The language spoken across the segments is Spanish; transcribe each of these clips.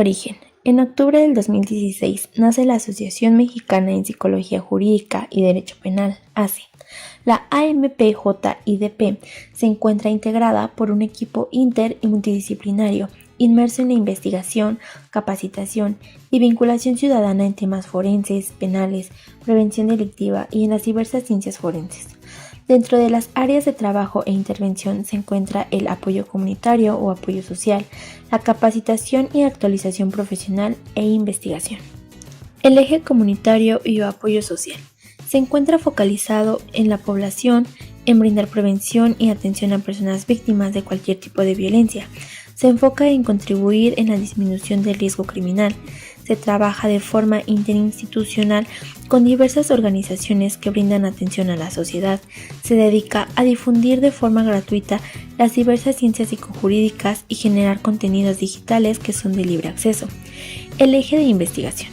Origen. En octubre del 2016 nace la Asociación Mexicana en Psicología Jurídica y Derecho Penal, ASE. La AMPJIDP se encuentra integrada por un equipo inter y multidisciplinario inmerso en la investigación, capacitación y vinculación ciudadana en temas forenses, penales, prevención delictiva y en las diversas ciencias forenses. Dentro de las áreas de trabajo e intervención se encuentra el apoyo comunitario o apoyo social, la capacitación y actualización profesional e investigación. El eje comunitario y apoyo social se encuentra focalizado en la población, en brindar prevención y atención a personas víctimas de cualquier tipo de violencia. Se enfoca en contribuir en la disminución del riesgo criminal. Se trabaja de forma interinstitucional con diversas organizaciones que brindan atención a la sociedad. Se dedica a difundir de forma gratuita las diversas ciencias psicojurídicas y generar contenidos digitales que son de libre acceso. El eje de investigación.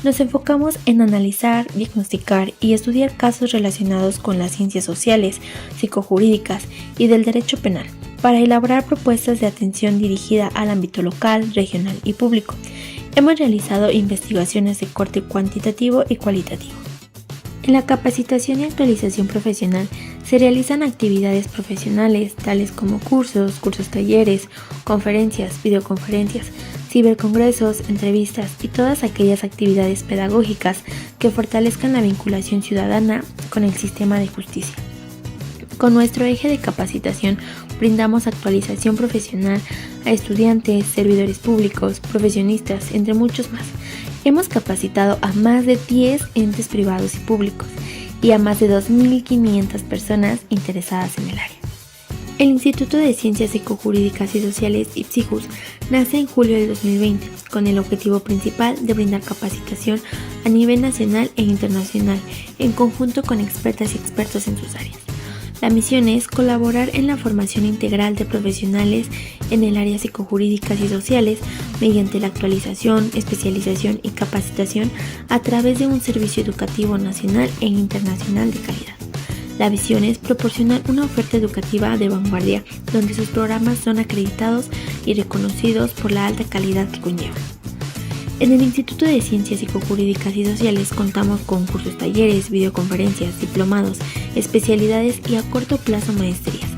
Nos enfocamos en analizar, diagnosticar y estudiar casos relacionados con las ciencias sociales, psicojurídicas y del derecho penal, para elaborar propuestas de atención dirigida al ámbito local, regional y público. Hemos realizado investigaciones de corte cuantitativo y cualitativo. En la capacitación y actualización profesional se realizan actividades profesionales tales como cursos, talleres, conferencias, videoconferencias, cibercongresos, entrevistas y todas aquellas actividades pedagógicas que fortalezcan la vinculación ciudadana con el sistema de justicia. Con nuestro eje de capacitación brindamos actualización profesional a estudiantes, servidores públicos, profesionistas, entre muchos más. Hemos capacitado a más de 10 entes privados y públicos y a más de 2.500 personas interesadas en el área. El Instituto de Ciencias Psicojurídicas y Sociales, IPSIJUS, nace en julio del 2020 con el objetivo principal de brindar capacitación a nivel nacional e internacional en conjunto con expertas y expertos en sus áreas. La misión es colaborar en la formación integral de profesionales en el área psicojurídicas y sociales mediante la actualización, especialización y capacitación a través de un servicio educativo nacional e internacional de calidad. La visión es proporcionar una oferta educativa de vanguardia donde sus programas son acreditados y reconocidos por la alta calidad que conllevan. En el Instituto de Ciencias Psicojurídicas y Sociales contamos con cursos, talleres, videoconferencias, diplomados, especialidades y a corto plazo maestrías.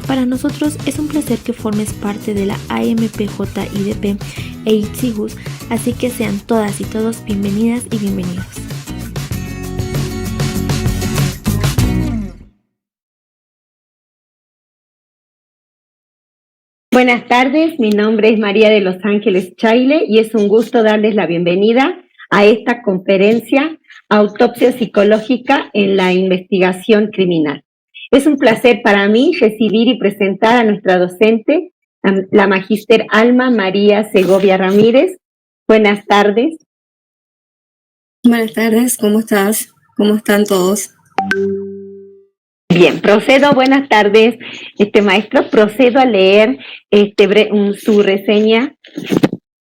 Para nosotros es un placer que formes parte de la AMPJIDP e IPSIJUS, así que sean todas y todos bienvenidas y bienvenidos. Buenas tardes, mi nombre es María de Los Ángeles Chaile y es un gusto darles la bienvenida a esta conferencia Autopsia Psicológica en la Investigación Criminal. Es un placer para mí recibir y presentar a nuestra docente, la magíster Alma María Segovia Ramírez. Buenas tardes. Buenas tardes, ¿cómo estás? ¿Cómo están todos? Bien, buenas tardes, maestro, procedo a leer su reseña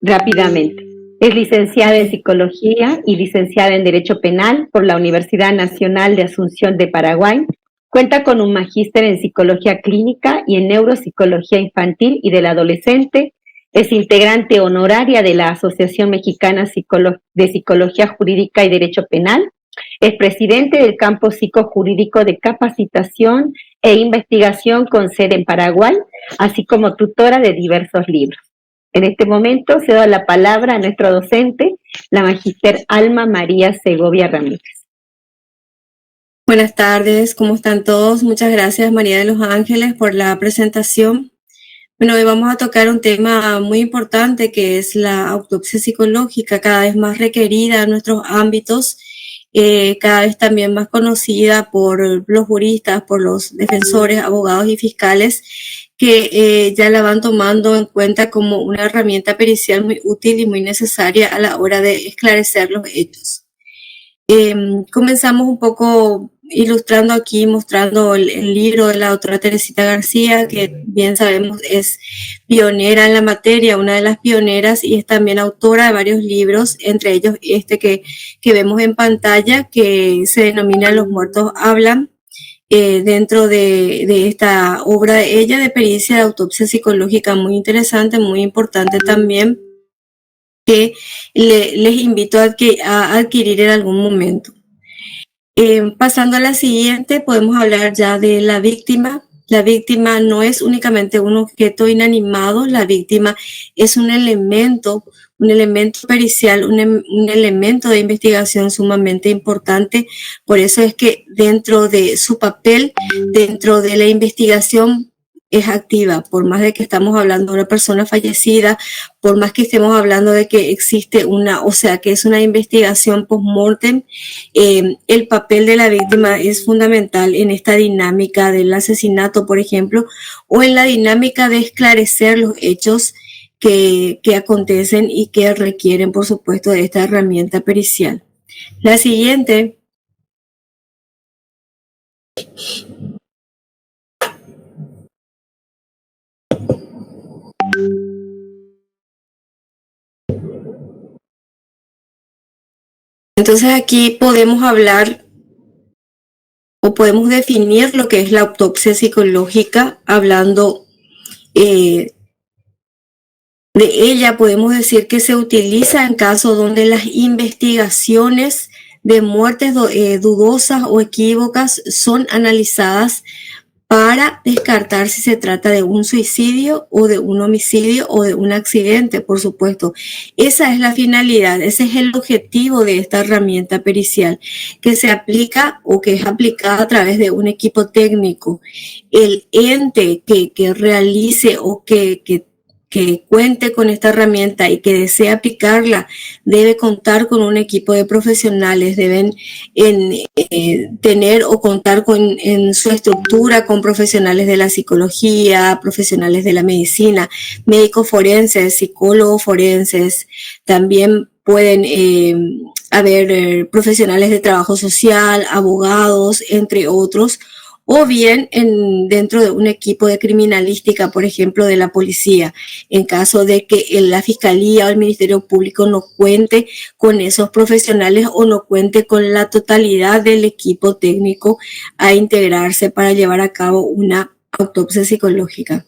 rápidamente. Es licenciada en Psicología y licenciada en Derecho Penal por la Universidad Nacional de Asunción de Paraguay. Cuenta con un magíster en Psicología Clínica y en Neuropsicología Infantil y del Adolescente. Es integrante honoraria de la Asociación Mexicana de Psicología Jurídica y Derecho Penal. Es presidente del campo psicojurídico de capacitación e investigación con sede en Paraguay, así como tutora de diversos libros. En este momento cedo la palabra a nuestro docente, la magíster Alma María Segovia Ramírez. Buenas tardes, ¿cómo están todos? Muchas gracias, María de los Ángeles, por la presentación. Bueno, hoy vamos a tocar un tema muy importante que es la autopsia psicológica, cada vez más requerida en nuestros ámbitos, cada vez también más conocida por los juristas, por los defensores, abogados y fiscales que ya la van tomando en cuenta como una herramienta pericial muy útil y muy necesaria a la hora de esclarecer los hechos. Comenzamos un poco ilustrando aquí, mostrando el libro de la doctora Teresita García, que bien sabemos es pionera en la materia, una de las pioneras, y es también autora de varios libros, entre ellos este que vemos en pantalla, que se denomina Los muertos hablan. Dentro de esta obra de ella de pericia de autopsia psicológica, muy interesante, muy importante también. que les invito a adquirir en algún momento. Pasando a la siguiente, podemos hablar ya de la víctima. La víctima no es únicamente un objeto inanimado, la víctima es un elemento pericial, un elemento de investigación sumamente importante. Por eso es que dentro de su papel, dentro de la investigación, es activa, por más de que estamos hablando de una persona fallecida, por más que estemos hablando de que existe que es una investigación post-mortem, el papel de la víctima es fundamental en esta dinámica del asesinato, por ejemplo, o en la dinámica de esclarecer los hechos que acontecen y que requieren, por supuesto, de esta herramienta pericial. La siguiente. Entonces aquí podemos hablar o podemos definir lo que es la autopsia psicológica, hablando de ella podemos decir que se utiliza en casos donde las investigaciones de muertes dudosas o equívocas son analizadas para descartar si se trata de un suicidio o de un homicidio o de un accidente, por supuesto. Esa es la finalidad, ese es el objetivo de esta herramienta pericial, que se aplica o que es aplicada a través de un equipo técnico. El ente que realice o que cuente con esta herramienta y que desee aplicarla debe contar con un equipo de profesionales, deben tener o contar en su estructura con profesionales de la psicología, profesionales de la medicina, médicos forenses, psicólogos forenses, también pueden haber profesionales de trabajo social, abogados, entre otros, o bien dentro de un equipo de criminalística, por ejemplo, de la policía, en caso de que la Fiscalía o el Ministerio Público no cuente con esos profesionales o no cuente con la totalidad del equipo técnico a integrarse para llevar a cabo una autopsia psicológica.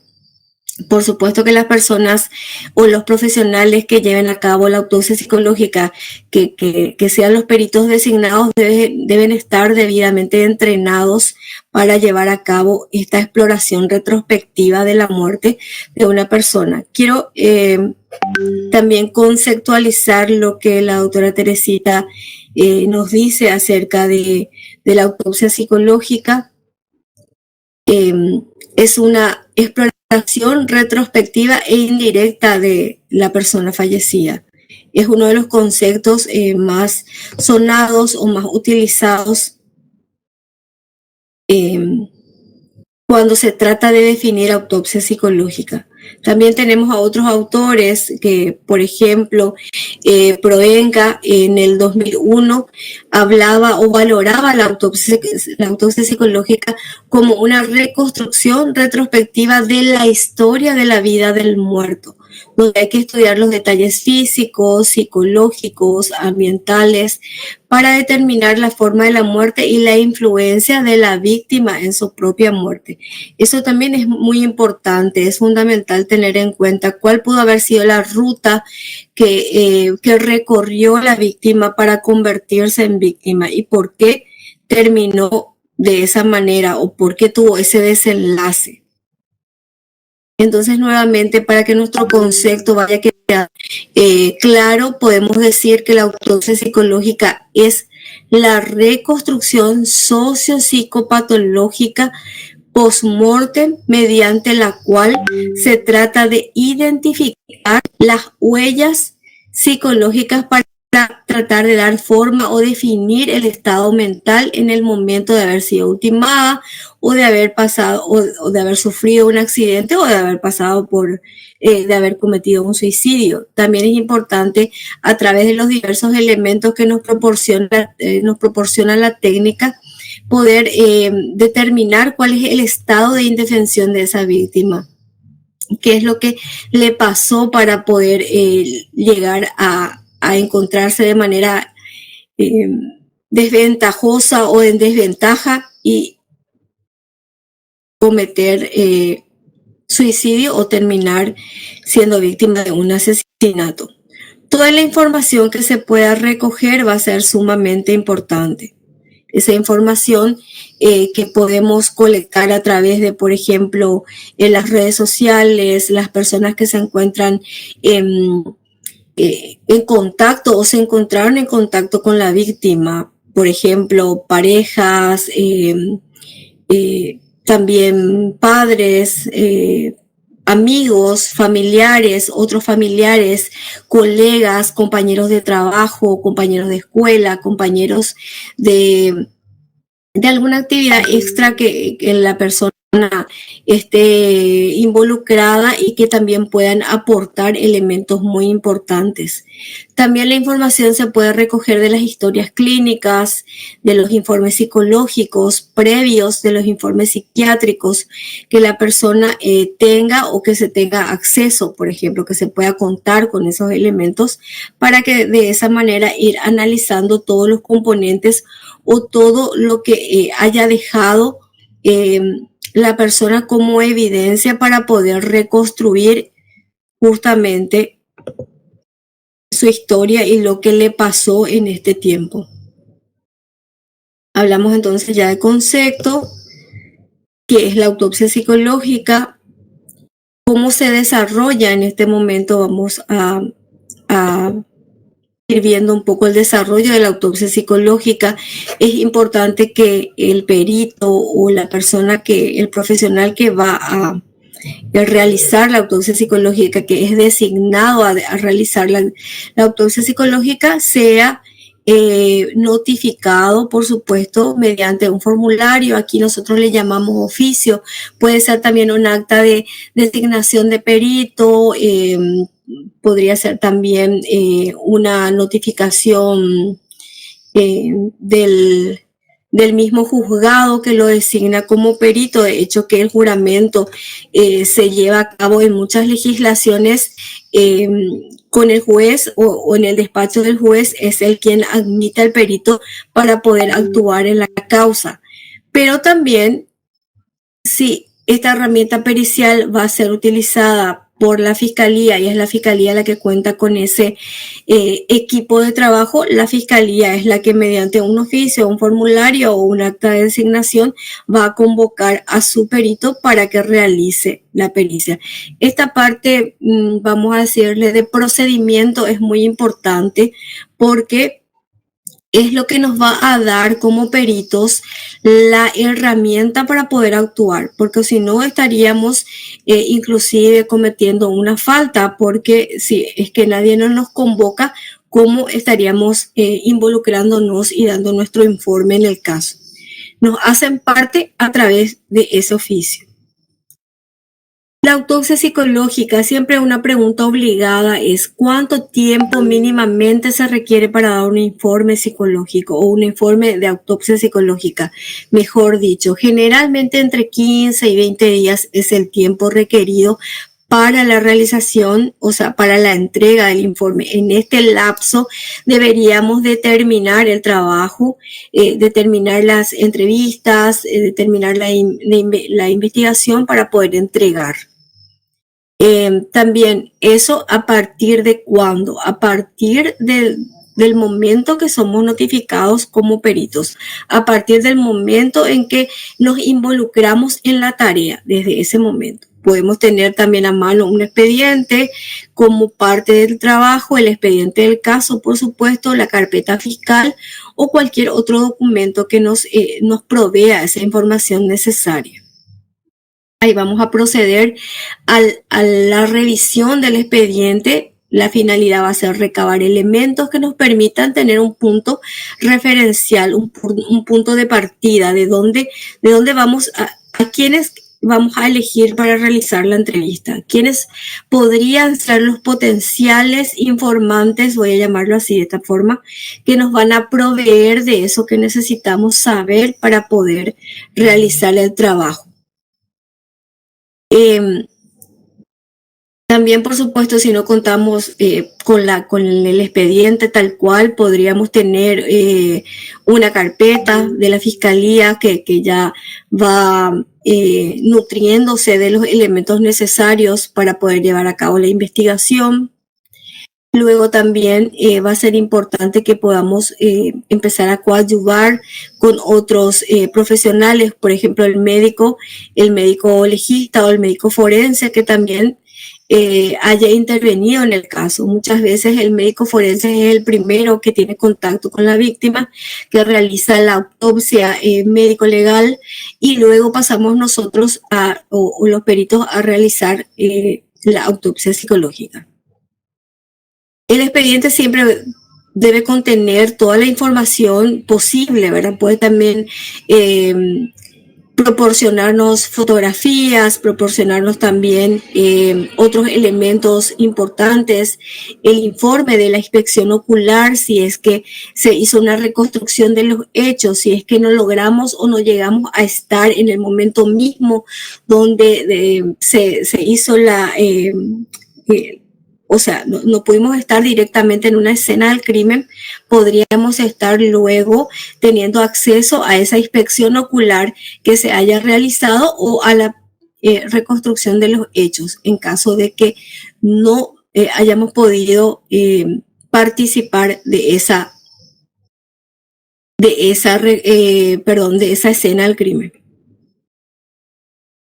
Por supuesto que las personas o los profesionales que lleven a cabo la autopsia psicológica, que sean los peritos designados, deben estar debidamente entrenados para llevar a cabo esta exploración retrospectiva de la muerte de una persona. Quiero también conceptualizar lo que la doctora Teresita nos dice acerca de la autopsia psicológica. Es una exploración retrospectiva e indirecta de la persona fallecida. Es uno de los conceptos más sonados o más utilizados cuando se trata de definir autopsia psicológica. También tenemos a otros autores que, por ejemplo, Proenga en el 2001 hablaba o valoraba la autopsia psicológica como una reconstrucción retrospectiva de la historia de la vida del muerto, donde hay que estudiar los detalles físicos, psicológicos, ambientales, para determinar la forma de la muerte y la influencia de la víctima en su propia muerte. Eso también es muy importante, es fundamental tener en cuenta cuál pudo haber sido la ruta que recorrió la víctima para convertirse en víctima y por qué terminó de esa manera o por qué tuvo ese desenlace. Entonces, nuevamente, para que nuestro concepto vaya quedando claro, podemos decir que la autopsia psicológica es la reconstrucción socio-psicopatológica post-mortem mediante la cual se trata de identificar las huellas psicológicas para tratar de dar forma o definir el estado mental en el momento de haber sido ultimada o de haber pasado o de haber sufrido un accidente o de haber pasado de haber cometido un suicidio. También es importante a través de los diversos elementos que nos proporciona la técnica poder determinar cuál es el estado de indefensión de esa víctima, qué es lo que le pasó para poder llegar a encontrarse de manera desventajosa o en desventaja y cometer suicidio o terminar siendo víctima de un asesinato. Toda la información que se pueda recoger va a ser sumamente importante. Esa información que podemos colectar a través de, por ejemplo, en las redes sociales, las personas que se encuentran en contacto o se encontraron en contacto con la víctima, por ejemplo, parejas, también padres, amigos, familiares, otros familiares, colegas, compañeros de trabajo, compañeros de escuela, compañeros de alguna actividad extra que la persona esté involucrada y que también puedan aportar elementos muy importantes. También la información se puede recoger de las historias clínicas, de los informes psicológicos previos, de los informes psiquiátricos que la persona tenga o que se tenga acceso, por ejemplo, que se pueda contar con esos elementos para que de esa manera ir analizando todos los componentes o todo lo que haya dejado la persona como evidencia para poder reconstruir justamente su historia y lo que le pasó en este tiempo. Hablamos entonces ya de concepto, que es la autopsia psicológica, cómo se desarrolla en este momento. Vamos a ir viendo un poco el desarrollo de la autopsia psicológica. Es importante que el perito o la persona el profesional que va a realizar la autopsia psicológica, que es designado a realizar la autopsia psicológica, sea notificado, por supuesto, mediante un formulario. Aquí nosotros le llamamos oficio. Puede ser también un acta de designación de perito, podría ser también una notificación del mismo juzgado que lo designa como perito. De hecho, que el juramento se lleva a cabo en muchas legislaciones con el juez o en el despacho del juez, es el quien admite al perito para poder actuar en la causa. Pero también, si esta herramienta pericial va a ser utilizada por la fiscalía y es la fiscalía la que cuenta con ese equipo de trabajo, la fiscalía es la que mediante un oficio, un formulario o un acta de designación va a convocar a su perito para que realice la pericia. Esta parte, vamos a decirle, de procedimiento es muy importante porque es lo que nos va a dar como peritos la herramienta para poder actuar, porque si no estaríamos inclusive cometiendo una falta, porque si es que nadie nos convoca, ¿cómo estaríamos involucrándonos y dando nuestro informe en el caso? Nos hacen parte a través de ese oficio. La autopsia psicológica, siempre una pregunta obligada es ¿cuánto tiempo mínimamente se requiere para dar un informe psicológico o un informe de autopsia psicológica? Mejor dicho, generalmente entre 15 y 20 días es el tiempo requerido para la realización, o sea, para la entrega del informe. En este lapso deberíamos determinar el trabajo, determinar las entrevistas, determinar la investigación para poder entregar. También eso a partir de cuándo, a partir del momento que somos notificados como peritos, a partir del momento en que nos involucramos en la tarea, desde ese momento. Podemos tener también a mano un expediente como parte del trabajo, el expediente del caso, por supuesto, la carpeta fiscal o cualquier otro documento que nos provea esa información necesaria. Ahí vamos a proceder a la revisión del expediente. La finalidad va a ser recabar elementos que nos permitan tener un punto referencial, un punto de partida, de dónde vamos a quiénes vamos a elegir para realizar la entrevista, quiénes podrían ser los potenciales informantes, voy a llamarlo así de esta forma, que nos van a proveer de eso que necesitamos saber para poder realizar el trabajo. También, por supuesto, si no contamos con el expediente tal cual, podríamos tener una carpeta de la fiscalía que ya va nutriéndose de los elementos necesarios para poder llevar a cabo la investigación. Luego también va a ser importante que podamos empezar a coadyuvar con otros profesionales, por ejemplo el médico legista o el médico forense que también haya intervenido en el caso. Muchas veces el médico forense es el primero que tiene contacto con la víctima, que realiza la autopsia médico-legal y luego pasamos nosotros o los peritos a realizar la autopsia psicológica. El expediente siempre debe contener toda la información posible, ¿verdad? Puede también proporcionarnos fotografías, proporcionarnos también otros elementos importantes, el informe de la inspección ocular, si es que se hizo una reconstrucción de los hechos, si es que no logramos o no llegamos a estar en el momento mismo donde se hizo o sea, no pudimos estar directamente en una escena del crimen, podríamos estar luego teniendo acceso a esa inspección ocular que se haya realizado o a la reconstrucción de los hechos, en caso de que no hayamos podido participar de esa escena del crimen.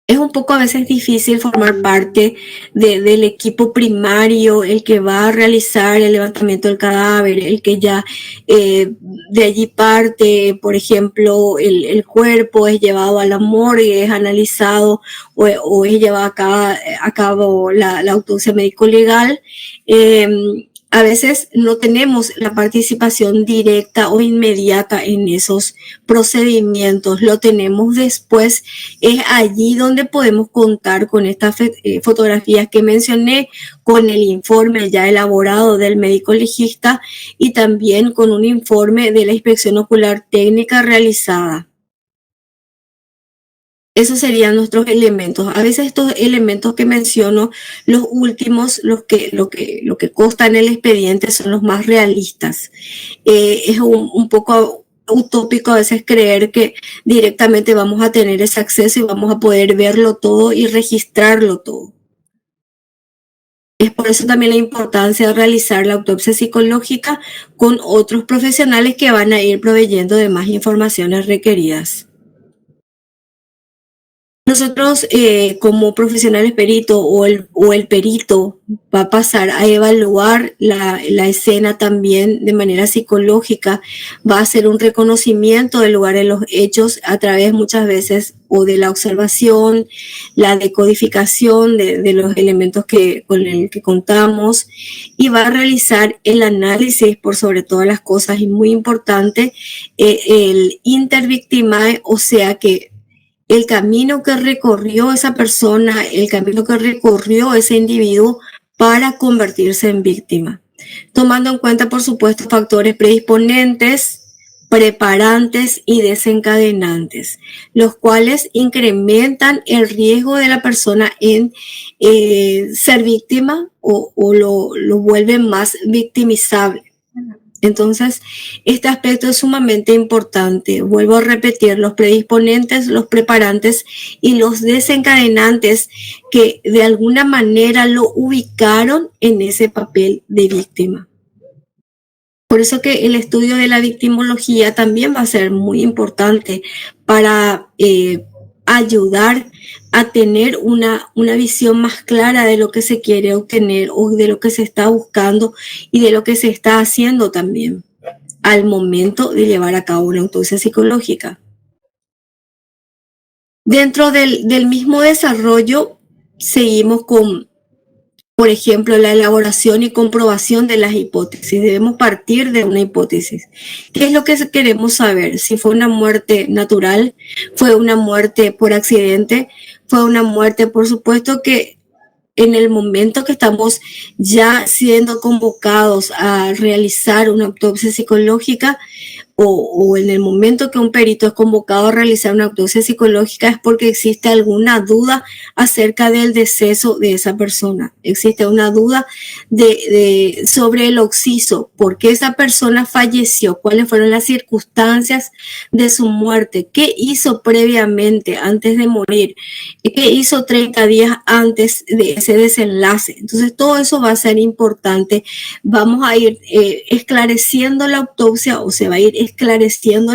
Es un poco a veces difícil formar parte del equipo primario, el que va a realizar el levantamiento del cadáver, el que ya de allí parte, por ejemplo, el cuerpo es llevado a la morgue, es analizado o es llevado a cabo la autopsia médico-legal. A veces no tenemos la participación directa o inmediata en esos procedimientos, lo tenemos después. Es allí donde podemos contar con estas fotografías que mencioné, con el informe ya elaborado del médico legista y también con un informe de la inspección ocular técnica realizada. Esos serían nuestros elementos. A veces estos elementos que menciono, los últimos, lo que consta en el expediente son los más realistas. Es un poco utópico a veces creer que directamente vamos a tener ese acceso y vamos a poder verlo todo y registrarlo todo. Es por eso también la importancia de realizar la autopsia psicológica con otros profesionales que van a ir proveyendo de más informaciones requeridas. Nosotros como profesionales peritos o el perito va a pasar a evaluar la escena también de manera psicológica, va a hacer un reconocimiento del lugar de los hechos a través muchas veces o de la observación, la decodificación de los elementos con el que contamos y va a realizar el análisis por sobre todas las cosas y muy importante el intervictimae, o sea que el camino que recorrió esa persona, el camino que recorrió ese individuo para convertirse en víctima. Tomando en cuenta, por supuesto, factores predisponentes, preparantes y desencadenantes, los cuales incrementan el riesgo de la persona en ser víctima o lo vuelven más victimizable. Entonces, este aspecto es sumamente importante. Vuelvo a repetir, los predisponentes, los preparantes y los desencadenantes que de alguna manera lo ubicaron en ese papel de víctima. Por eso que el estudio de la victimología también va a ser muy importante para ayudar a tener una visión más clara de lo que se quiere obtener o de lo que se está buscando y de lo que se está haciendo también al momento de llevar a cabo una autopsia psicológica. Dentro del mismo desarrollo seguimos con, por ejemplo, la elaboración y comprobación de las hipótesis. Debemos partir de una hipótesis. ¿Qué es lo que queremos saber? Si fue una muerte natural, fue una muerte por accidente, fue una muerte, por supuesto que en el momento que estamos ya siendo convocados a realizar una autopsia psicológica, o en el momento que un perito es convocado a realizar una autopsia psicológica es porque existe alguna duda acerca del deceso de esa persona. Existe una duda sobre el occiso, por qué esa persona falleció, cuáles fueron las circunstancias de su muerte, qué hizo previamente antes de morir, qué hizo 30 días antes de ese desenlace. Entonces todo eso va a ser importante. Vamos a ir esclareciendo la autopsia, o se va a ir esclareciendo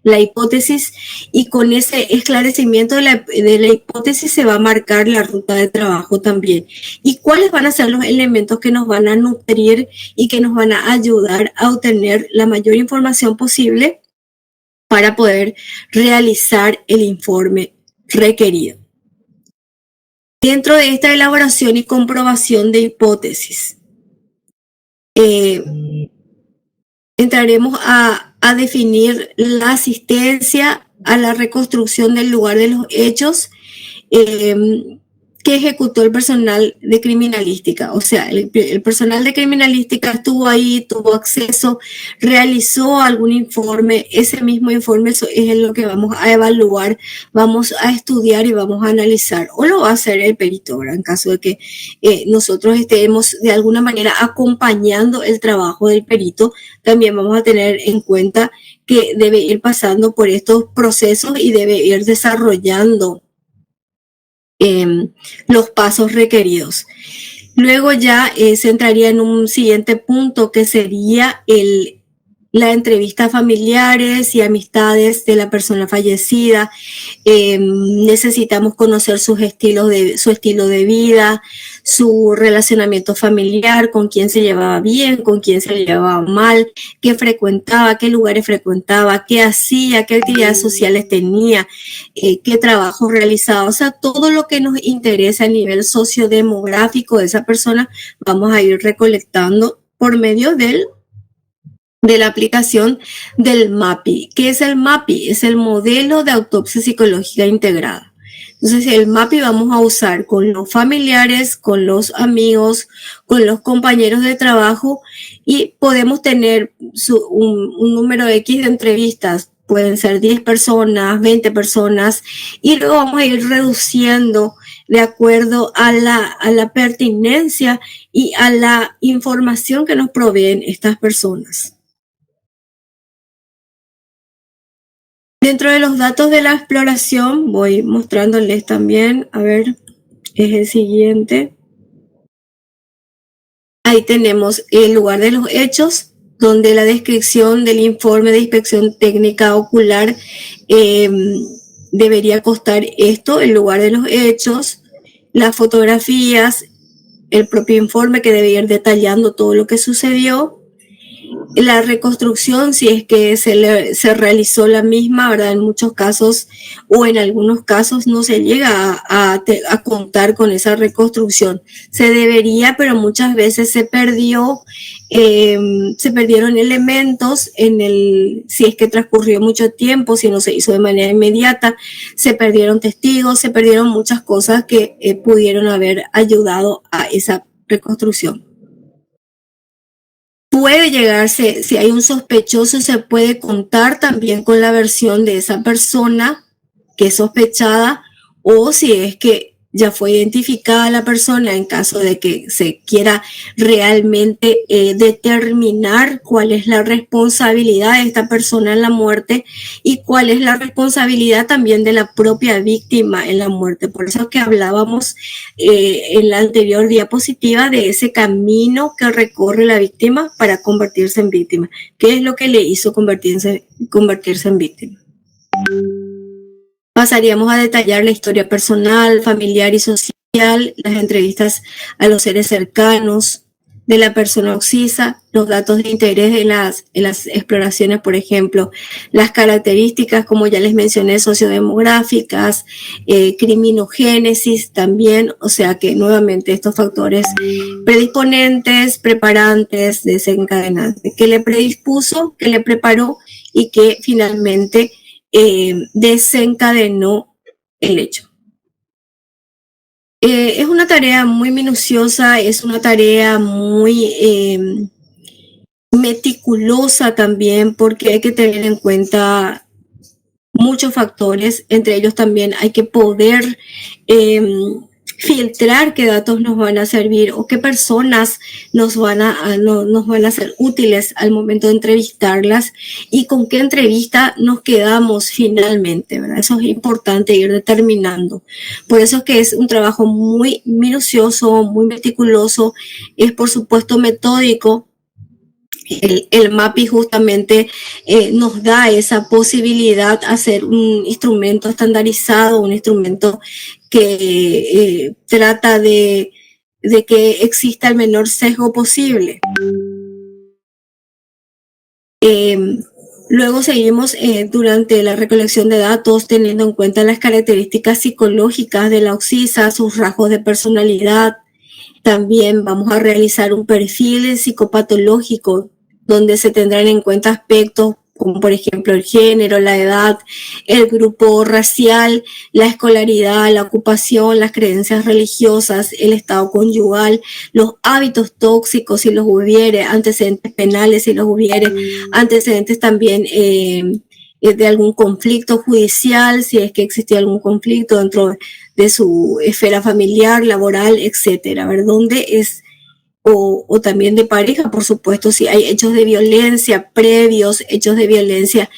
la hipótesis, y con ese esclarecimiento de la hipótesis se va a marcar la ruta de trabajo también. Y cuáles van a ser los elementos que nos van a nutrir y que nos van a ayudar a obtener la mayor información posible para poder realizar el informe requerido. Dentro de esta elaboración y comprobación de hipótesis, entraremos a definir la asistencia a la reconstrucción del lugar de los hechos que ejecutó el personal de criminalística. O sea, el personal de criminalística estuvo ahí, tuvo acceso, realizó algún informe. Ese mismo informe es lo que vamos a evaluar, vamos a estudiar y vamos a analizar. O lo va a hacer el perito, ¿verdad? En caso de que nosotros estemos de alguna manera acompañando el trabajo del perito, también vamos a tener en cuenta que debe ir pasando por estos procesos y debe ir desarrollando los pasos requeridos. Luego ya se entraría en un siguiente punto, que sería la entrevista a familiares y amistades de la persona fallecida. Necesitamos conocer su estilo de vida, su relacionamiento familiar, con quién se llevaba bien, con quién se llevaba mal, qué frecuentaba, qué lugares frecuentaba, qué hacía, qué actividades sociales tenía, qué trabajo realizaba. O sea, todo lo que nos interesa a nivel sociodemográfico de esa persona vamos a ir recolectando por medio de la aplicación del MAPI. ¿Qué es el MAPI? Es el modelo de autopsia psicológica integrada. Entonces, el MAPI vamos a usar con los familiares, con los amigos, con los compañeros de trabajo, y podemos tener un número X de entrevistas. Pueden ser 10 personas, 20 personas, y luego vamos a ir reduciendo de acuerdo a la pertinencia y a la información que nos proveen estas personas. Dentro de los datos de la exploración, voy mostrándoles también, a ver, es el siguiente. Ahí tenemos el lugar de los hechos, donde la descripción del informe de inspección técnica ocular debería constar esto: el lugar de los hechos, las fotografías, el propio informe que debe ir detallando todo lo que sucedió, la reconstrucción, si es que se realizó la misma, ¿verdad? En muchos casos o en algunos casos no se llega a contar con esa reconstrucción. Se debería, pero muchas veces se perdieron elementos si es que transcurrió mucho tiempo, si no se hizo de manera inmediata, se perdieron testigos, se perdieron muchas cosas que pudieron haber ayudado a esa reconstrucción. Puede llegarse, si hay un sospechoso, se puede contar también con la versión de esa persona que es sospechada, o si es que ya fue identificada la persona, en caso de que se quiera realmente determinar cuál es la responsabilidad de esta persona en la muerte y cuál es la responsabilidad también de la propia víctima en la muerte. Por eso es que hablábamos en la anterior diapositiva de ese camino que recorre la víctima para convertirse en víctima. ¿Qué es lo que le hizo convertirse en víctima? Pasaríamos a detallar la historia personal, familiar y social, las entrevistas a los seres cercanos de la persona occisa, los datos de interés en las exploraciones, por ejemplo, las características, como ya les mencioné, sociodemográficas, criminogénesis también, o sea que nuevamente estos factores predisponentes, preparantes, desencadenantes, que le predispuso, que le preparó y que finalmente desencadenó el hecho. Es una tarea muy minuciosa, es una tarea muy meticulosa también, porque hay que tener en cuenta muchos factores. Entre ellos también hay que poder filtrar qué datos nos van a servir o qué personas nos van a ser útiles al momento de entrevistarlas y con qué entrevista nos quedamos finalmente, ¿verdad? Eso es importante ir determinando. Por eso es que es un trabajo muy minucioso, muy meticuloso, es por supuesto metódico. El MAPI justamente nos da esa posibilidad de hacer un instrumento estandarizado, un instrumento que trata de que exista el menor sesgo posible. Luego seguimos durante la recolección de datos teniendo en cuenta las características psicológicas de la occisa, sus rasgos de personalidad. También vamos a realizar un perfil psicopatológico donde se tendrán en cuenta aspectos como por ejemplo el género, la edad, el grupo racial, la escolaridad, la ocupación, las creencias religiosas, el estado conyugal, los hábitos tóxicos si los hubiere, antecedentes penales si los hubiere, antecedentes también de algún conflicto judicial, si es que existía algún conflicto dentro de su esfera familiar, laboral, etcétera, ¿verdad? Donde es o también de pareja, por supuesto, si hay hechos de violencia previos, hechos de violencia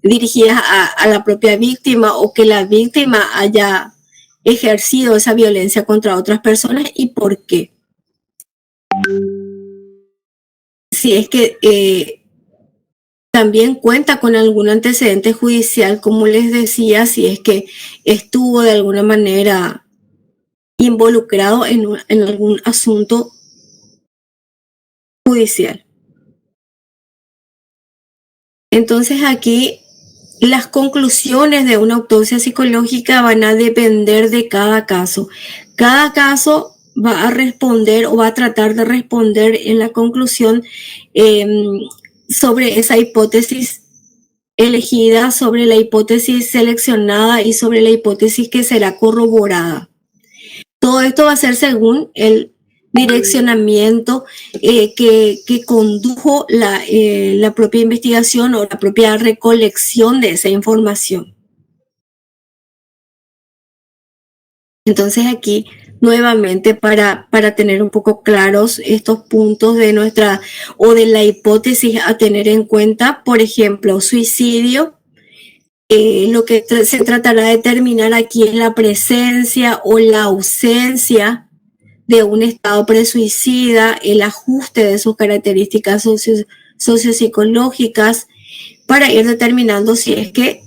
dirigidas a la propia víctima o que la víctima haya ejercido esa violencia contra otras personas y por qué. Si es que también cuenta con algún antecedente judicial, como les decía, si es que estuvo de alguna manera involucrado en algún asunto judicial. Entonces aquí las conclusiones de una autopsia psicológica van a depender de cada caso. Cada caso va a responder o va a tratar de responder en la conclusión sobre esa hipótesis elegida, sobre la hipótesis seleccionada y sobre la hipótesis que será corroborada. Todo esto va a ser según el direccionamiento que condujo la propia investigación o la propia recolección de esa información. Entonces aquí nuevamente para tener un poco claros estos puntos de nuestra o de la hipótesis a tener en cuenta, por ejemplo, suicidio. Lo que se tratará de determinar aquí es la presencia o la ausencia de un estado presuicida, el ajuste de sus características sociopsicológicas para ir determinando si es que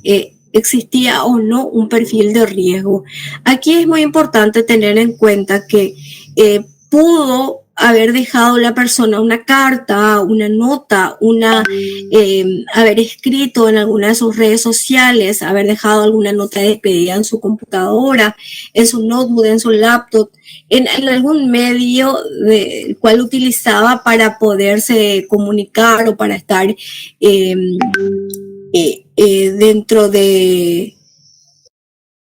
existía o no un perfil de riesgo. Aquí es muy importante tener en cuenta que pudo haber dejado la persona una carta, una nota, haber escrito en alguna de sus redes sociales, haber dejado alguna nota de despedida en su computadora, en su notebook, en su laptop, en algún medio del cual utilizaba para poderse comunicar o para estar dentro de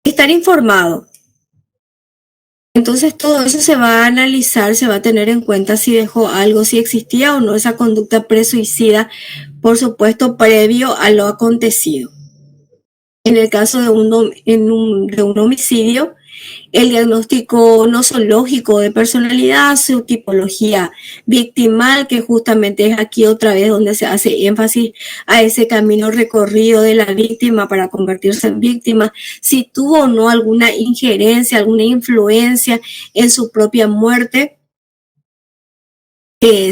estar informado. Entonces todo eso se va a analizar, se va a tener en cuenta si dejó algo, si existía o no esa conducta presuicida, por supuesto, previo a lo acontecido. En el caso de un homicidio, el diagnóstico nosológico de personalidad, su tipología victimal, que justamente es aquí otra vez donde se hace énfasis a ese camino recorrido de la víctima para convertirse en víctima, si tuvo o no alguna injerencia, alguna influencia en su propia muerte,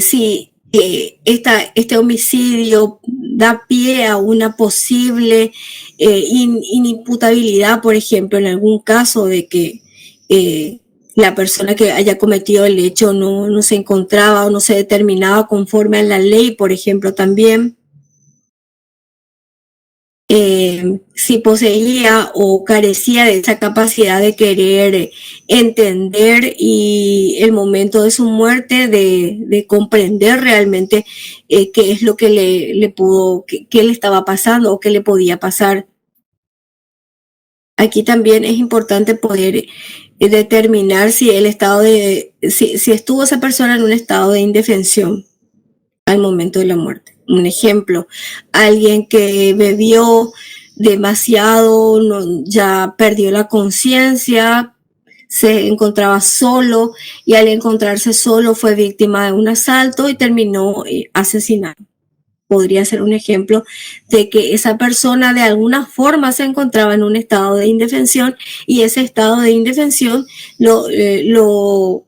si este homicidio da pie a una posible inimputabilidad, por ejemplo, en algún caso de que la persona que haya cometido el hecho no se encontraba o no se determinaba conforme a la ley, por ejemplo, también. Si poseía o carecía de esa capacidad de querer entender y el momento de su muerte, de comprender realmente qué es lo que qué le estaba pasando o qué le podía pasar. Aquí también es importante poder determinar si si estuvo esa persona en un estado de indefensión. al momento de la muerte. Un ejemplo, alguien que bebió demasiado, ya perdió la conciencia, se encontraba solo y al encontrarse solo fue víctima de un asalto y terminó asesinado. Podría ser un ejemplo de que esa persona de alguna forma se encontraba en un estado de indefensión y ese estado de indefensión lo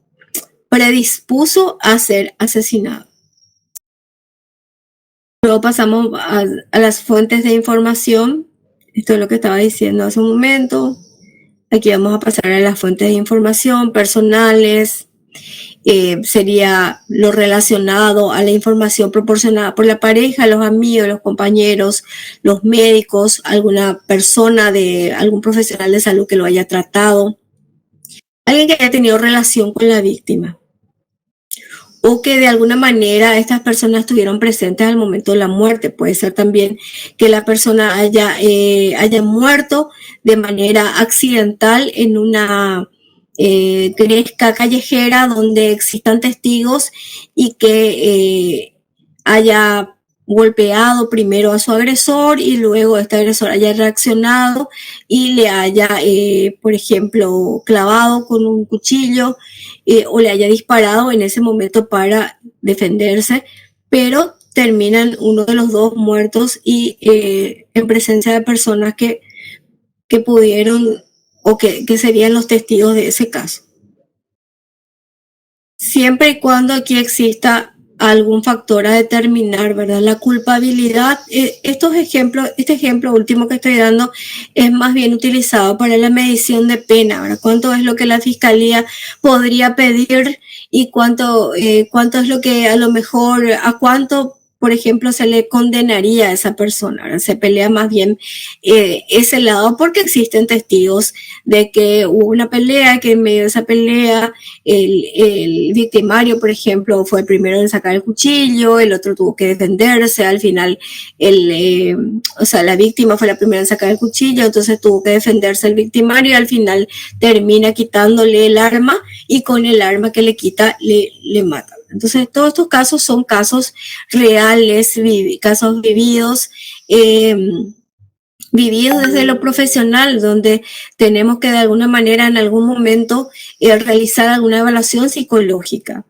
predispuso a ser asesinado. Luego pasamos a las fuentes de información. Esto es lo que estaba diciendo hace un momento. Aquí vamos a pasar a las fuentes de información personales. Sería lo relacionado a la información proporcionada por la pareja, los amigos, los compañeros, los médicos, alguna persona algún profesional de salud que lo haya tratado, alguien que haya tenido relación con la víctima o que de alguna manera estas personas estuvieron presentes al momento de la muerte. Puede ser también que la persona haya muerto de manera accidental en una gresca callejera donde existan testigos y que haya golpeado primero a su agresor y luego este agresor haya reaccionado y le haya, por ejemplo, clavado con un cuchillo o le haya disparado en ese momento para defenderse, pero terminan uno de los dos muertos y en presencia de personas que pudieron o que serían los testigos de ese caso. Siempre y cuando aquí exista algún factor a determinar, ¿verdad? La culpabilidad, este ejemplo último que estoy dando es más bien utilizado para la medición de pena, ¿verdad? ¿Cuánto es lo que la fiscalía podría pedir y cuánto es lo que a lo mejor, a cuánto, por ejemplo, se le condenaría a esa persona, ¿verdad? Se pelea más bien ese lado porque existen testigos de que hubo una pelea, que en medio de esa pelea el victimario, por ejemplo, fue el primero en sacar el cuchillo, el otro tuvo que defenderse, al final la víctima fue la primera en sacar el cuchillo, entonces tuvo que defenderse el victimario y al final termina quitándole el arma y con el arma que le quita le mata. Entonces, todos estos casos son casos reales, casos vividos, vividos desde lo profesional, donde tenemos que de alguna manera en algún momento realizar alguna evaluación psicológica.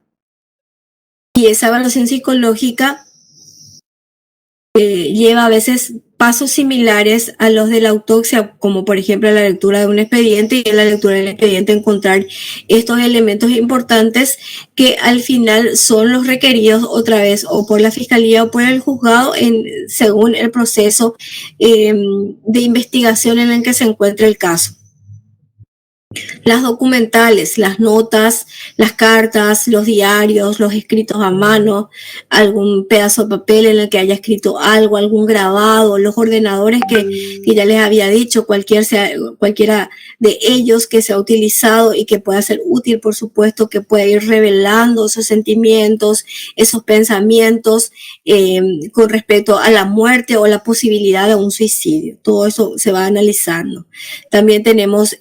Y esa evaluación psicológica lleva a veces pasos similares a los de la autopsia, como por ejemplo la lectura de un expediente y en la lectura del expediente encontrar estos elementos importantes que al final son los requeridos otra vez o por la fiscalía o por el juzgado según el proceso de investigación en el que se encuentra el caso. Las documentales, las notas, las cartas, los diarios, los escritos a mano, algún pedazo de papel en el que haya escrito algo, algún grabado, los ordenadores que ya les había dicho, cualquiera de ellos que se ha utilizado y que pueda ser útil, por supuesto, que pueda ir revelando esos sentimientos, esos pensamientos con respecto a la muerte o la posibilidad de un suicidio. Todo eso se va analizando. También tenemos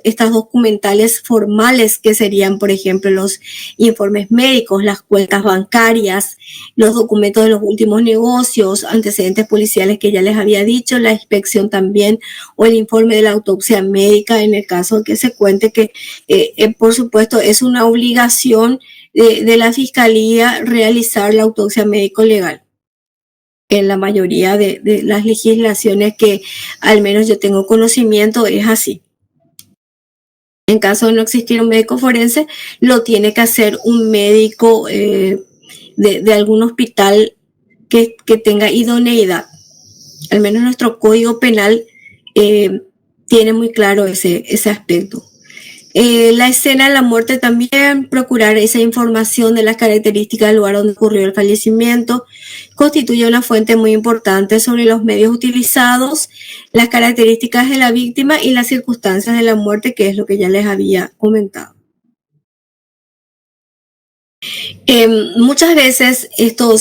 estas documentales formales que serían, por ejemplo, los informes médicos, las cuentas bancarias, los documentos de los últimos negocios, antecedentes policiales que ya les había dicho, la inspección también o el informe de la autopsia médica en el caso que se cuente que, por supuesto, es una obligación de la fiscalía realizar la autopsia médico-legal. En la mayoría de las legislaciones que al menos yo tengo conocimiento es así. En caso de no existir un médico forense, lo tiene que hacer un médico de algún hospital que tenga idoneidad. Al menos nuestro Código Penal tiene muy claro ese aspecto. La escena de la muerte también, procurar esa información de las características del lugar donde ocurrió el fallecimiento, constituye una fuente muy importante sobre los medios utilizados, las características de la víctima y las circunstancias de la muerte, que es lo que ya les había comentado. Muchas veces esto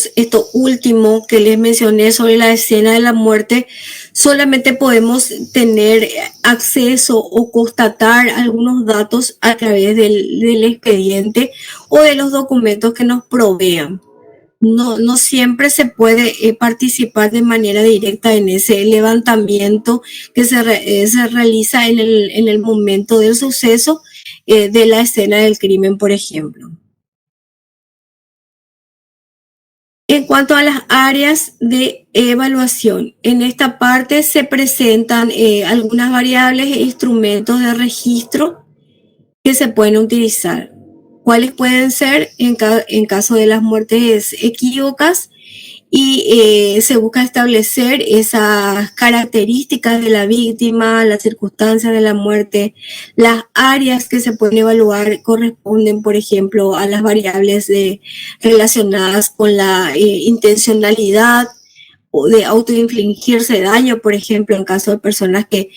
último que les mencioné sobre la escena de la muerte, solamente podemos tener acceso o constatar algunos datos a través del expediente o de los documentos que nos provean. no siempre se puede participar de manera directa en ese levantamiento que se realiza en el momento del suceso de la escena del crimen, por ejemplo. En cuanto a las áreas de evaluación, en esta parte se presentan algunas variables e instrumentos de registro que se pueden utilizar. ¿Cuáles pueden ser en caso de las muertes equívocas? Y se busca establecer esas características de la víctima, las circunstancias de la muerte, las áreas que se pueden evaluar corresponden, por ejemplo, a las variables relacionadas con la intencionalidad o de autoinfligirse daño, por ejemplo, en caso de personas que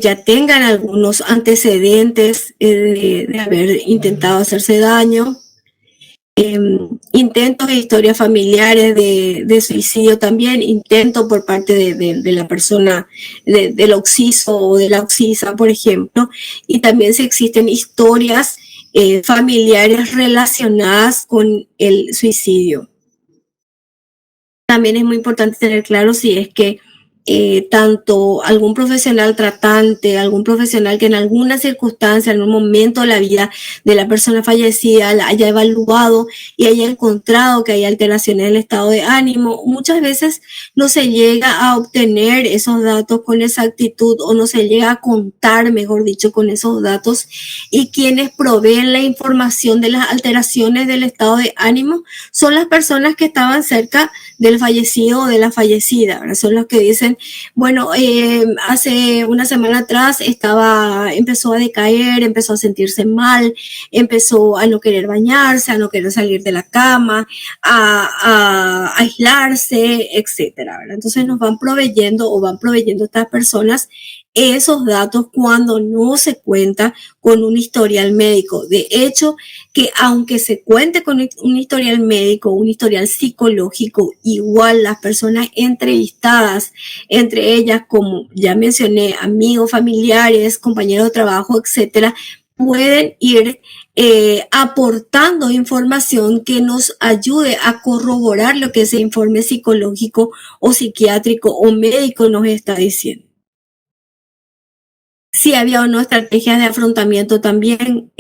ya tengan algunos antecedentes de haber intentado hacerse daño. Intentos e historias familiares de suicidio también, intentos por parte de la persona, del occiso o de la occisa, por ejemplo, y también si existen historias familiares relacionadas con el suicidio. También es muy importante tener claro si es que tanto algún profesional tratante, algún profesional que en alguna circunstancia, en un momento de la vida de la persona fallecida, la haya evaluado y haya encontrado que hay alteraciones del estado de ánimo. Muchas veces no se llega a obtener esos datos con exactitud o no se llega a contar, mejor dicho, con esos datos, y quienes proveen la información de las alteraciones del estado de ánimo son las personas que estaban cerca del fallecido o de la fallecida. Ahora son los que dicen, bueno, hace una semana atrás empezó a decaer, empezó a sentirse mal, empezó a no querer bañarse, a no querer salir de la cama, a aislarse, etcétera. Entonces nos van proveyendo estas personas esos datos cuando no se cuenta con un historial médico. De hecho, que aunque se cuente con un historial médico, un historial psicológico, igual las personas entrevistadas, entre ellas, como ya mencioné, amigos, familiares, compañeros de trabajo, etcétera, pueden ir aportando información que nos ayude a corroborar lo que ese informe psicológico o psiquiátrico o médico nos está diciendo. Si había o no estrategias de afrontamiento también.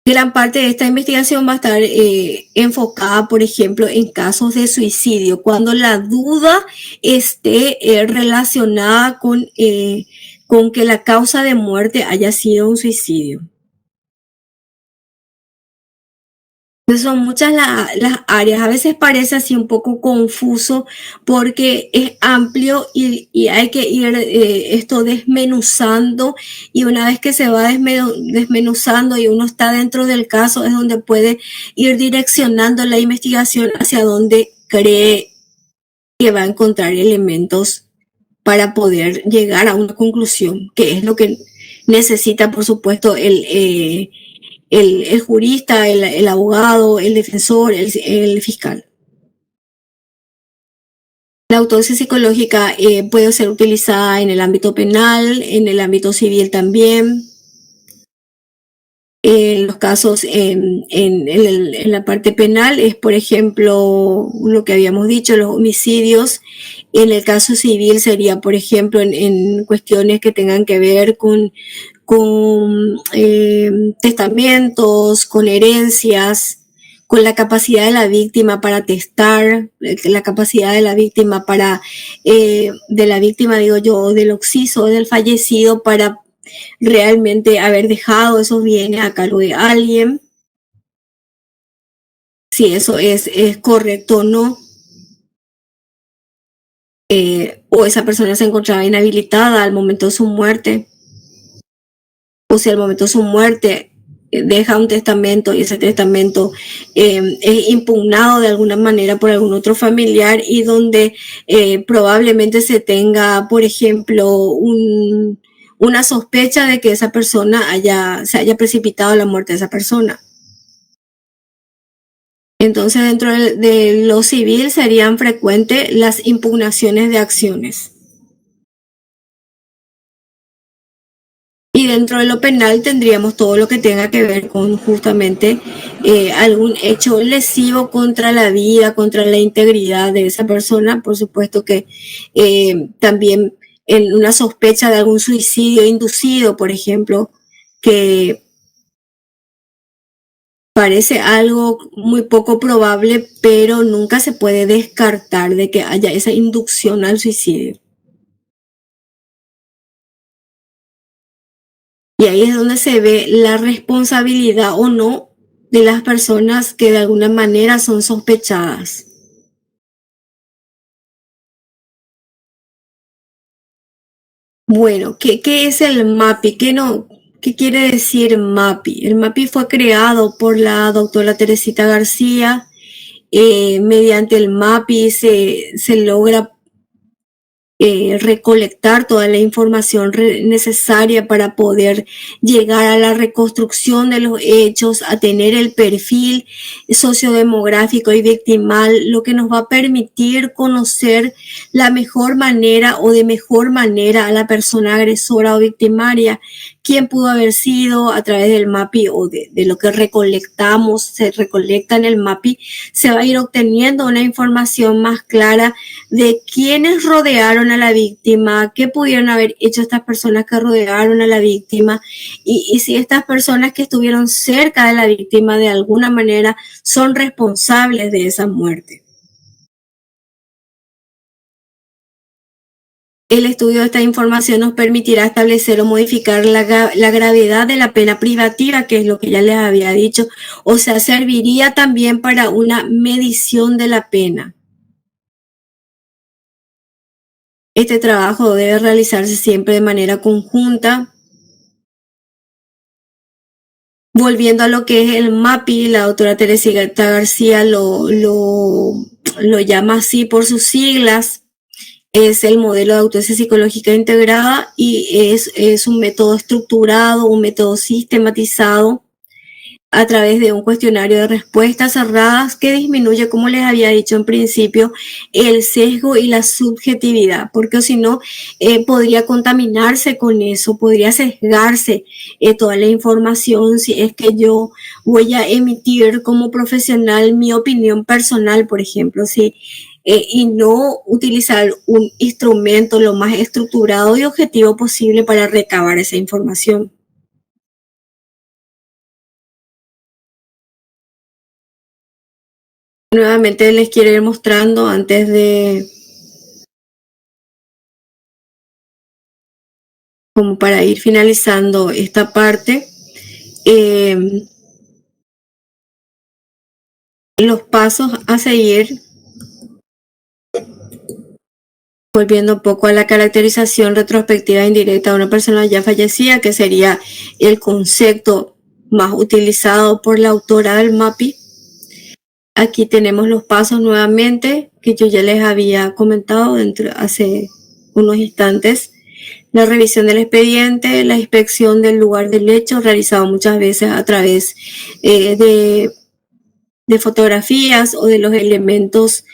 Gran parte de esta investigación va a estar enfocada, por ejemplo, en casos de suicidio, cuando la duda esté relacionada con que la causa de muerte haya sido un suicidio. Son muchas las áreas, a veces parece así un poco confuso porque es amplio y hay que ir esto desmenuzando, y una vez que se va desmenuzando y uno está dentro del caso es donde puede ir direccionando la investigación hacia donde cree que va a encontrar elementos para poder llegar a una conclusión, que es lo que necesita, por supuesto, el jurista, el abogado, el defensor, el fiscal. La autopsia psicológica puede ser utilizada en el ámbito penal, en el ámbito civil también. En los casos en la parte penal es, por ejemplo, lo que habíamos dicho, los homicidios. En el caso civil sería, por ejemplo, en cuestiones que tengan que ver con testamentos, con herencias, con la capacidad de la víctima para testar, la capacidad de la víctima del occiso, del fallecido, para realmente haber dejado esos bienes a cargo de alguien, si eso es correcto o no, o esa persona se encontraba inhabilitada al momento de su muerte, o si al momento de su muerte deja un testamento y ese testamento es impugnado de alguna manera por algún otro familiar, y donde probablemente se tenga, por ejemplo, una sospecha de que esa persona se haya precipitado la muerte de esa persona. Entonces, dentro de lo civil serían frecuentes las impugnaciones de acciones. Y dentro de lo penal tendríamos todo lo que tenga que ver con justamente algún hecho lesivo contra la vida, contra la integridad de esa persona. Por supuesto que también en una sospecha de algún suicidio inducido, por ejemplo, que parece algo muy poco probable, pero nunca se puede descartar de que haya esa inducción al suicidio. Y ahí es donde se ve la responsabilidad o no de las personas que de alguna manera son sospechadas. Bueno, ¿qué es el MAPI? ¿Qué quiere decir MAPI? El MAPI fue creado por la doctora Teresita García. Mediante el MAPI se logra recolectar toda la información necesaria para poder llegar a la reconstrucción de los hechos, a tener el perfil sociodemográfico y victimal, lo que nos va a permitir conocer la mejor manera o de mejor manera a la persona agresora o victimaria, quién pudo haber sido a través del MAPI o de lo que recolectamos, se recolecta en el MAPI, se va a ir obteniendo una información más clara de quiénes rodearon a la víctima, qué pudieron haber hecho estas personas que rodearon a la víctima y si estas personas que estuvieron cerca de la víctima de alguna manera son responsables de esa muerte. El estudio de esta información nos permitirá establecer o modificar la gravedad de la pena privativa, que es lo que ya les había dicho, o sea, serviría también para una medición de la pena. Este trabajo debe realizarse siempre de manera conjunta. Volviendo a lo que es el MAPI, la doctora Teresita García lo llama así por sus siglas. Es el modelo de autopsia psicológica integrada y es un método estructurado, un método sistematizado a través de un cuestionario de respuestas cerradas que disminuye, como les había dicho en principio, el sesgo y la subjetividad, porque si no podría contaminarse con eso, podría sesgarse toda la información si es que yo voy a emitir como profesional mi opinión personal, por ejemplo, y no utilizar un instrumento lo más estructurado y objetivo posible para recabar esa información. Nuevamente les quiero ir mostrando antes de, como para ir finalizando esta parte, los pasos a seguir. Volviendo un poco a la caracterización retrospectiva indirecta de una persona ya fallecida, que sería el concepto más utilizado por la autora del MAPI. Aquí tenemos los pasos nuevamente que yo ya les había comentado hace unos instantes. La revisión del expediente, la inspección del lugar del hecho, realizado muchas veces a través de fotografías o de los elementos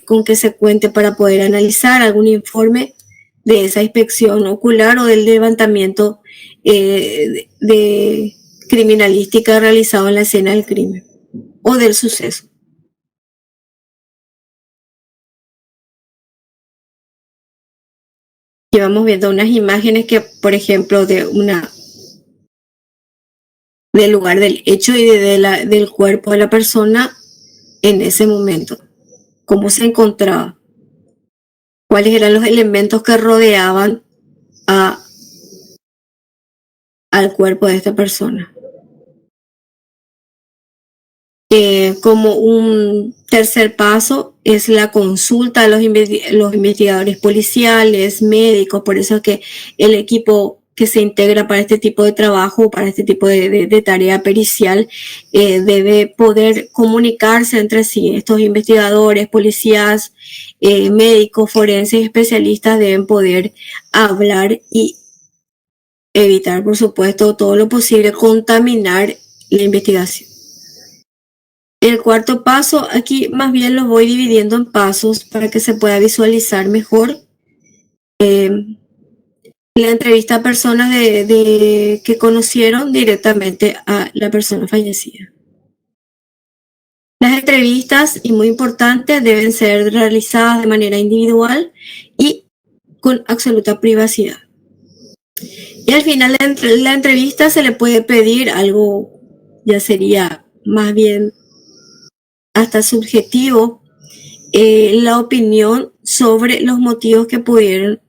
con que se cuente para poder analizar algún informe de esa inspección ocular o del levantamiento de criminalística realizado en la escena del crimen o del suceso. Aquí vamos viendo unas imágenes que, por ejemplo, del lugar del hecho y del cuerpo de la persona en ese momento. Cómo se encontraba, cuáles eran los elementos que rodeaban al cuerpo de esta persona. Como un tercer paso es la consulta a los investigadores policiales, médicos, por eso es que el equipo que se integra para este tipo de trabajo, para este tipo de tarea pericial, debe poder comunicarse entre sí. Estos investigadores, policías, médicos, forenses, especialistas deben poder hablar y evitar, por supuesto, todo lo posible contaminar la investigación. El cuarto paso, aquí más bien lo voy dividiendo en pasos para que se pueda visualizar mejor. la entrevista a personas que conocieron directamente a la persona fallecida. Las entrevistas, y muy importante, deben ser realizadas de manera individual y con absoluta privacidad. Y al final de la entrevista se le puede pedir algo, ya sería más bien hasta subjetivo, la opinión sobre los motivos que pudieron.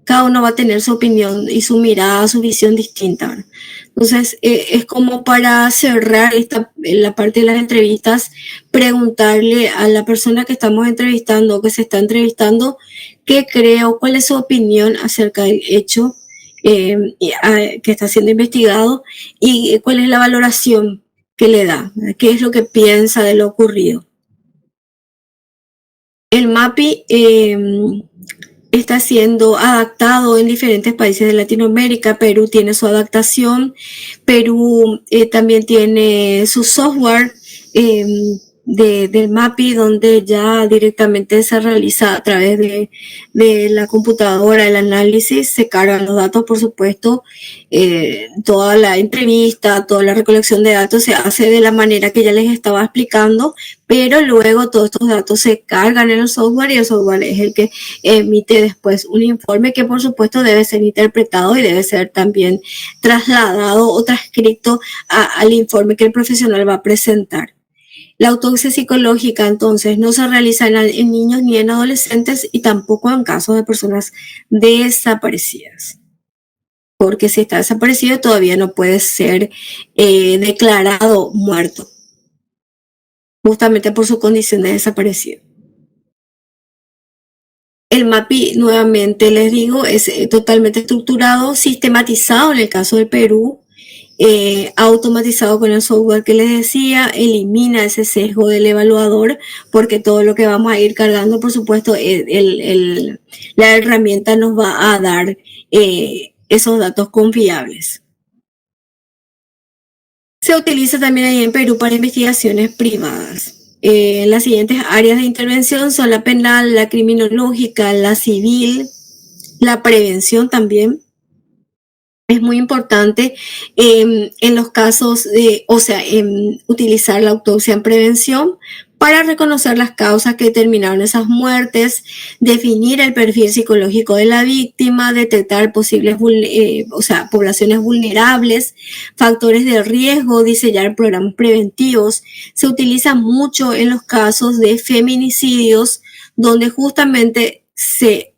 Cada uno va a tener su opinión y su mirada, su visión distinta, ¿verdad? Entonces, es como para cerrar la parte de las entrevistas, preguntarle a la persona que estamos entrevistando o que se está entrevistando qué cree o cuál es su opinión acerca del hecho que está siendo investigado y cuál es la valoración que le da, ¿verdad? Qué es lo que piensa de lo ocurrido. El MAPI está siendo adaptado en diferentes países de Latinoamérica. Perú tiene su adaptación. Perú también tiene su software del MAPI, donde ya directamente se realiza a través de la computadora el análisis, se cargan los datos, por supuesto, toda la entrevista, toda la recolección de datos se hace de la manera que ya les estaba explicando, pero luego todos estos datos se cargan en el software y el software es el que emite después un informe que por supuesto debe ser interpretado y debe ser también trasladado o transcrito al informe que el profesional va a presentar. La autopsia psicológica, entonces, no se realiza en niños ni en adolescentes y tampoco en casos de personas desaparecidas. Porque si está desaparecido todavía no puede ser declarado muerto, justamente por su condición de desaparecido. El MAPI, nuevamente les digo, es totalmente estructurado, sistematizado en el caso del Perú, automatizado con el software que les decía, elimina ese sesgo del evaluador, porque todo lo que vamos a ir cargando, por supuesto, la herramienta nos va a dar esos datos confiables. Se utiliza también ahí en Perú para investigaciones privadas. Las siguientes áreas de intervención son la penal, la criminológica, la civil, la prevención también. Es muy importante en los casos utilizar la autopsia en prevención para reconocer las causas que determinaron esas muertes, definir el perfil psicológico de la víctima, detectar posibles poblaciones vulnerables, factores de riesgo, diseñar programas preventivos. Se utiliza mucho en los casos de feminicidios, donde justamente se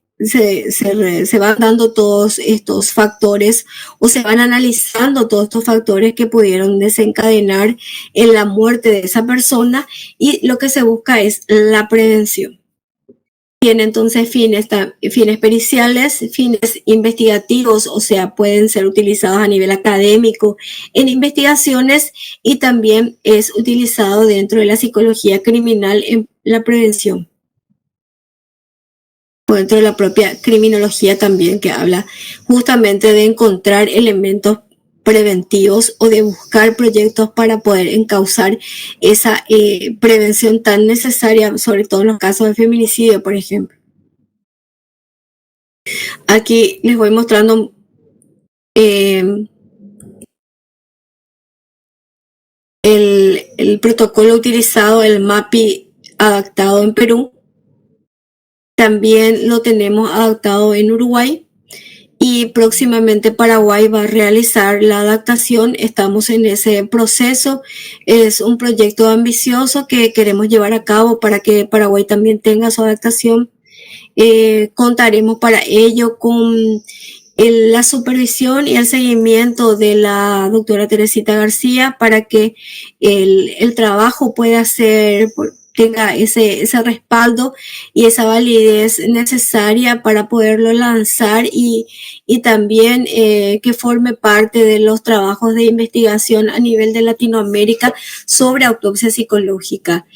van dando todos estos factores o se van analizando todos estos factores que pudieron desencadenar en la muerte de esa persona, y lo que se busca es la prevención. Tiene entonces fines periciales, fines investigativos, o sea, pueden ser utilizados a nivel académico en investigaciones, y también es utilizado dentro de la psicología criminal en la prevención, o dentro de la propia criminología también, que habla justamente de encontrar elementos preventivos o de buscar proyectos para poder encauzar esa prevención tan necesaria, sobre todo en los casos de feminicidio, por ejemplo. Aquí les voy mostrando el protocolo utilizado, el MAPI adaptado en Perú. También lo tenemos adaptado en Uruguay, y próximamente Paraguay va a realizar la adaptación. Estamos en ese proceso. Es un proyecto ambicioso que queremos llevar a cabo para que Paraguay también tenga su adaptación. Contaremos para ello con la supervisión y el seguimiento de la doctora Teresita García, para que el trabajo pueda ser tenga ese respaldo y esa validez necesaria para poderlo lanzar, y también que forme parte de los trabajos de investigación a nivel de Latinoamérica sobre autopsia psicológica.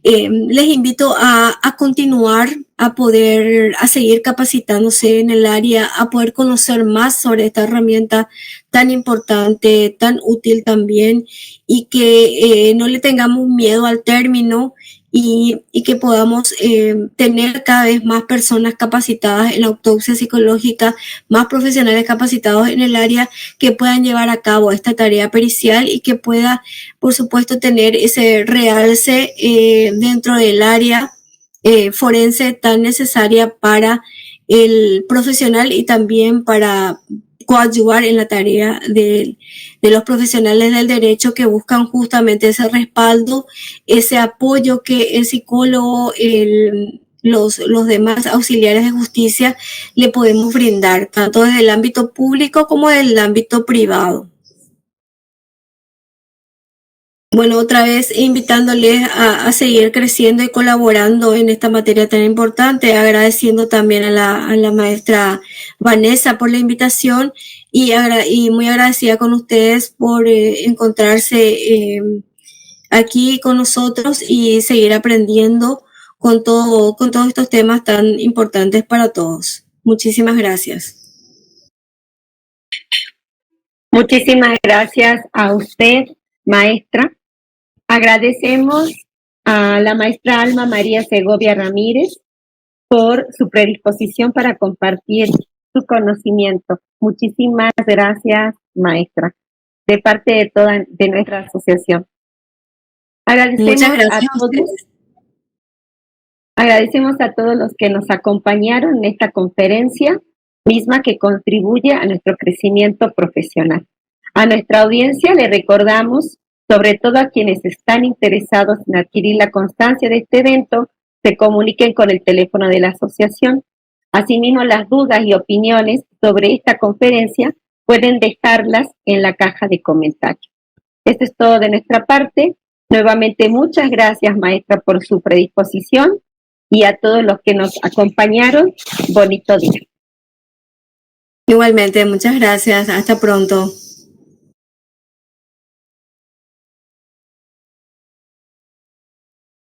Les invito a continuar, a seguir capacitándose en el área, a poder conocer más sobre esta herramienta tan importante, tan útil también, y que no le tengamos miedo al término, y que podamos tener cada vez más personas capacitadas en la autopsia psicológica, más profesionales capacitados en el área que puedan llevar a cabo esta tarea pericial y que pueda, por supuesto, tener ese realce dentro del área forense tan necesaria para el profesional y también para coadyuvar en la tarea de los profesionales del derecho que buscan justamente ese respaldo, ese apoyo que el psicólogo, los demás auxiliares de justicia le podemos brindar, tanto desde el ámbito público como desde el ámbito privado. Bueno, otra vez invitándoles a seguir creciendo y colaborando en esta materia tan importante, agradeciendo también a la maestra Vanessa por la invitación y muy agradecida con ustedes por encontrarse aquí con nosotros y seguir aprendiendo con todos estos temas tan importantes para todos. Muchísimas gracias. Muchísimas gracias a usted, maestra. Agradecemos a la maestra Alma María Segovia Ramírez por su predisposición para compartir su conocimiento. Muchísimas gracias, maestra, de parte de toda de nuestra asociación. Agradecemos a todos los que nos acompañaron en esta conferencia, misma que contribuye a nuestro crecimiento profesional. A nuestra audiencia le recordamos, sobre todo a quienes están interesados en adquirir la constancia de este evento, se comuniquen con el teléfono de la asociación. Asimismo, las dudas y opiniones sobre esta conferencia pueden dejarlas en la caja de comentarios. Esto es todo de nuestra parte. Nuevamente, muchas gracias, maestra, por su predisposición y a todos los que nos acompañaron. Bonito día. Igualmente, muchas gracias. Hasta pronto.